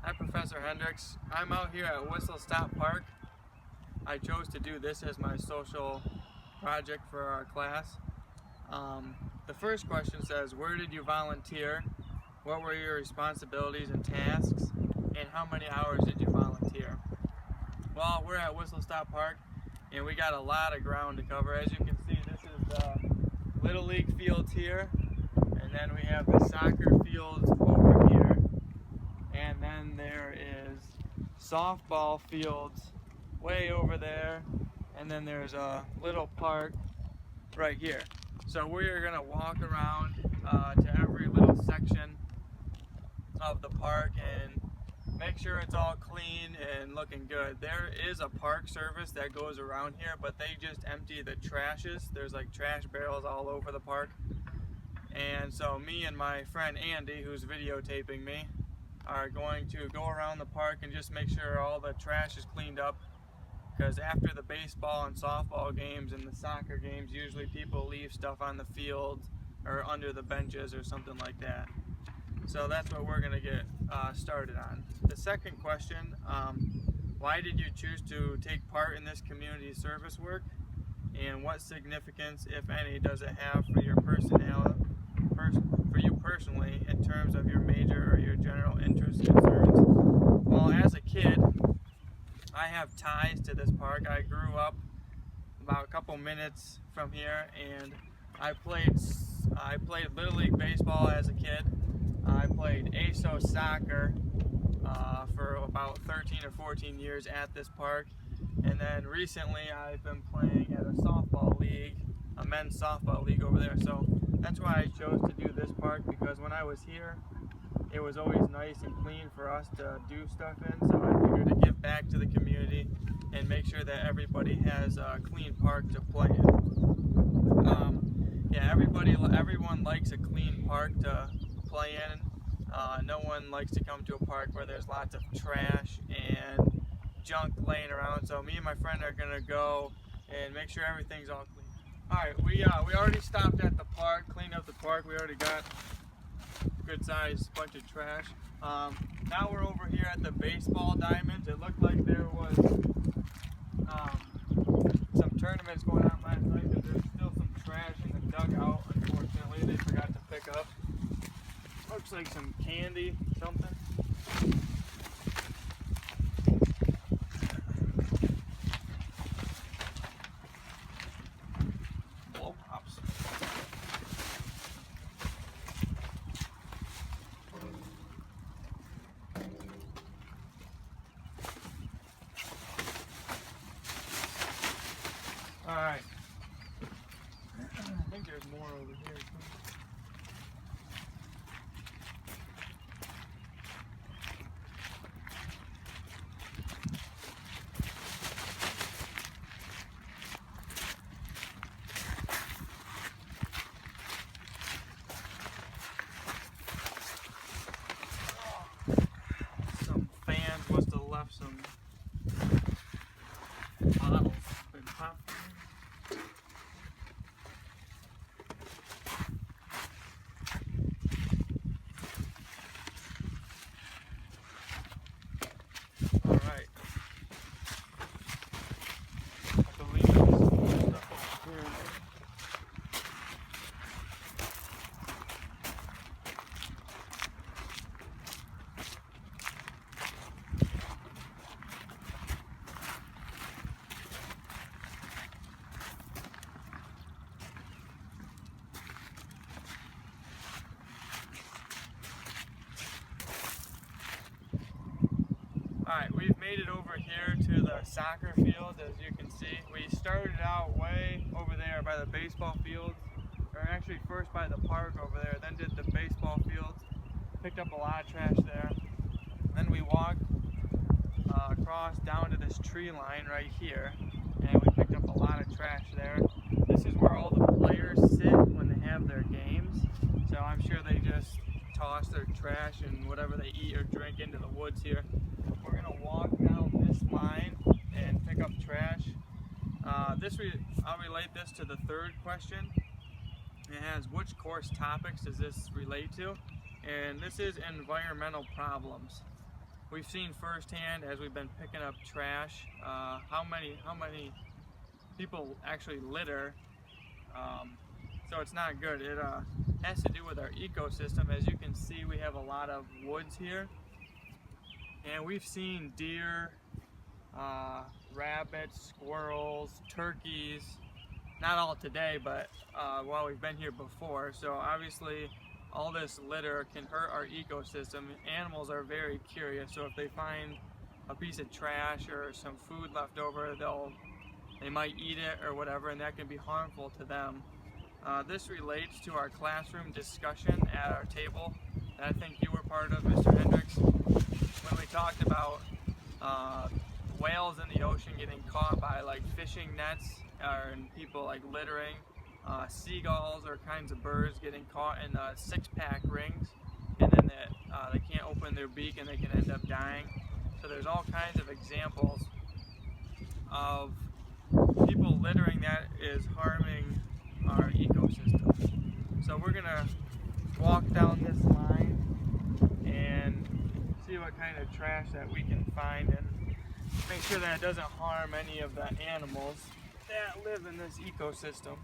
Hi, Professor Hendricks. I'm out here at Whistle Stop Park. I chose to do this as my social project for our class. The first question says, where did you volunteer? What were your responsibilities and tasks? And how many hours did you volunteer? Well, we're at Whistle Stop Park and we got a lot of ground to cover. As you can see, this is the Little League fields here, and then we have the soccer fields over here, and then there is softball fields way over there, and then there's a little park right here. So we're gonna walk around to every little section of the park and make sure it's all clean and looking good. There is a park service that goes around here, but they just empty the trashes. There's like trash barrels all over the park. And so me and my friend Andy, who's videotaping me, are going to go around the park and just make sure all the trash is cleaned up, because after the baseball and softball games and the soccer games, usually people leave stuff on the field or under the benches or something like that. So that's what we're going to get started on. The second question, why did you choose to take part in this community service work, and what significance, if any, does it have for your personally in terms of your major or your general interests and concerns? Well, as a kid, I have ties to this park. I grew up about a couple minutes from here, and I played Little League baseball as a kid. I played ASO soccer for about 13 or 14 years at this park, and then recently I've been playing at a softball league, a men's softball league over there. So that's why I chose to do this park, because when I was here, it was always nice and clean for us to do stuff in. So I figured to give back to the community and make sure that everybody has a clean park to play in. Yeah, everyone likes a clean park to play in. No one likes to come to a park where there's lots of trash and junk laying around. So me and my friend are gonna go and make sure everything's all clean. All right, we already stopped at the park, cleaned up the park. We already got a good sized bunch of trash. Now we're over here at the baseball diamonds. It looked like there was some tournaments going on last night, because there's still some trash in the dugout. Unfortunately, they forgot to pick up. Looks like some candy, something. Blow pops. All right. I think there's more over here too. Some fans must have left some bottles been popped. All right. I believe there's some more stuff over here. Alright, we've made it over here to the soccer field. As you can see, we started out way over there by the baseball fields, or actually first by the park over there, then did the baseball fields, picked up a lot of trash there. Then we walked across down to this tree line right here, and we picked up a lot of trash there. This is where all the players sit when they have their games, so I'm sure they just toss their trash and whatever they eat or drink into the woods here. We're going to walk down this line and pick up trash. I'll relate this to the third question. It has, which course topics does this relate to? And this is environmental problems. we've seen firsthand as we've been picking up trash how many people actually litter. So it's not good. It has to do with our ecosystem. As you can see, we have a lot of woods here, and we've seen deer, rabbits, squirrels, turkeys, not all today, but while we've been here before. So obviously all this litter can hurt our ecosystem. Animals are very curious, so if they find a piece of trash or some food left over, they might eat it or whatever, and that can be harmful to them. This relates to our classroom discussion at our table that I think you were part of, Mr. Hendricks, when we talked about whales in the ocean getting caught by like fishing nets and people like littering, seagulls or kinds of birds getting caught in 6-pack rings, and then they can't open their beak and they can end up dying. So there's all kinds of examples of people littering that is harming our ecosystem. So we're gonna walk down this line and see what kind of trash that we can find and make sure that it doesn't harm any of the animals that live in this ecosystem.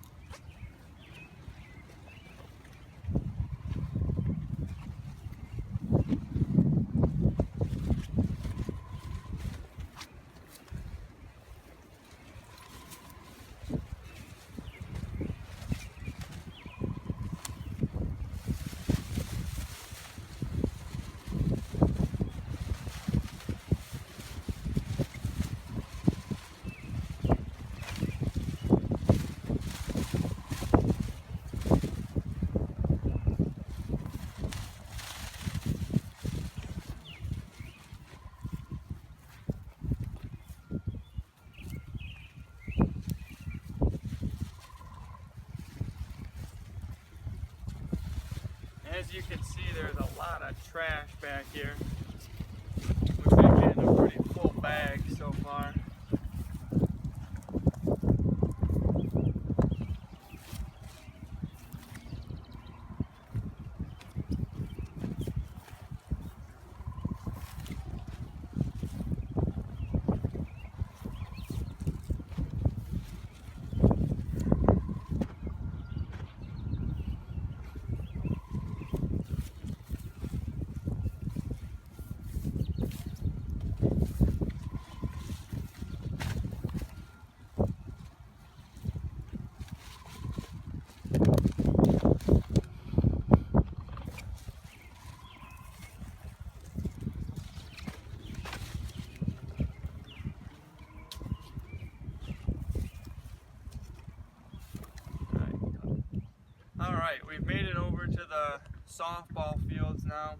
As you can see, there's a lot of trash back here. We've been getting a pretty full bag so far. Alright, we've made it over to the softball fields now.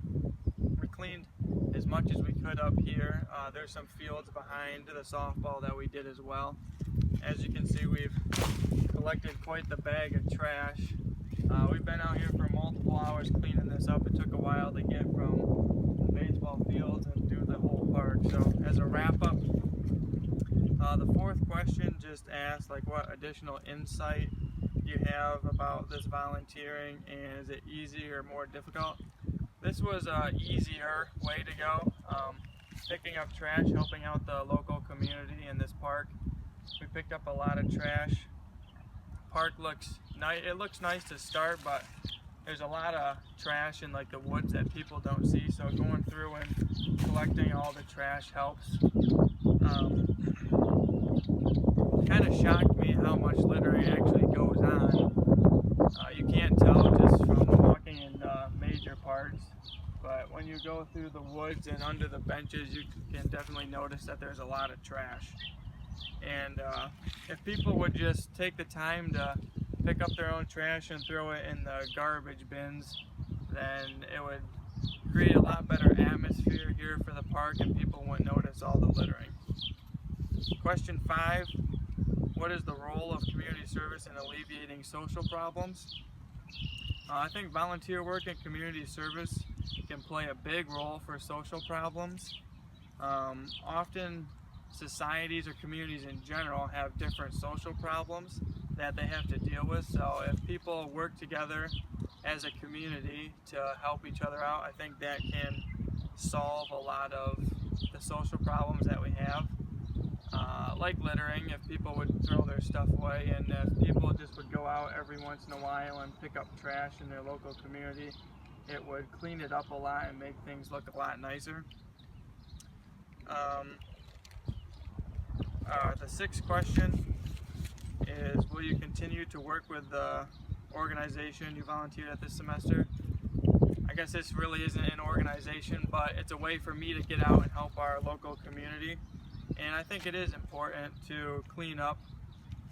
We cleaned as much as we could up here. There's some fields behind the softball that we did as well. As you can see, we've collected quite the bag of trash. We've been out here for multiple hours cleaning this up. It took a while to get from the baseball fields and do the whole park. So as a wrap up, the fourth question just asked like what additional insight you have about this volunteering, and is it easy or more difficult? This was an easier way to go. Picking up trash, helping out the local community in this park. We picked up a lot of trash. Park looks nice. It looks nice to start, but there's a lot of trash in like the woods that people don't see. So going through and collecting all the trash helps. Kind of shocked me how much littering actually goes on. You can't tell just from walking in major parks, but when you go through the woods and under the benches, you can definitely notice that there's a lot of trash. And if people would just take the time to pick up their own trash and throw it in the garbage bins, then it would create a lot better atmosphere here for the park and people wouldn't notice all the littering. Question 5. What is the role of community service in alleviating social problems? I think volunteer work and community service can play a big role for social problems. Often societies or communities in general have different social problems that they have to deal with. So if people work together as a community to help each other out, I think that can solve a lot of the social problems that we have, like littering, if people would throw their stuff away, and if people just would go out every once in a while and pick up trash in their local community, it would clean it up a lot and make things look a lot nicer. The sixth question is, will you continue to work with the organization you volunteered at this semester? I guess this really isn't an organization, but it's a way for me to get out and help our local community. And I think it is important to clean up,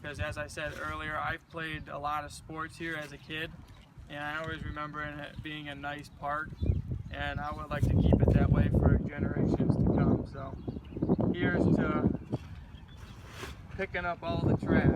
because as I said earlier, I've played a lot of sports here as a kid, and I always remember it being a nice park, and I would like to keep it that way for generations to come. So here's to picking up all the trash.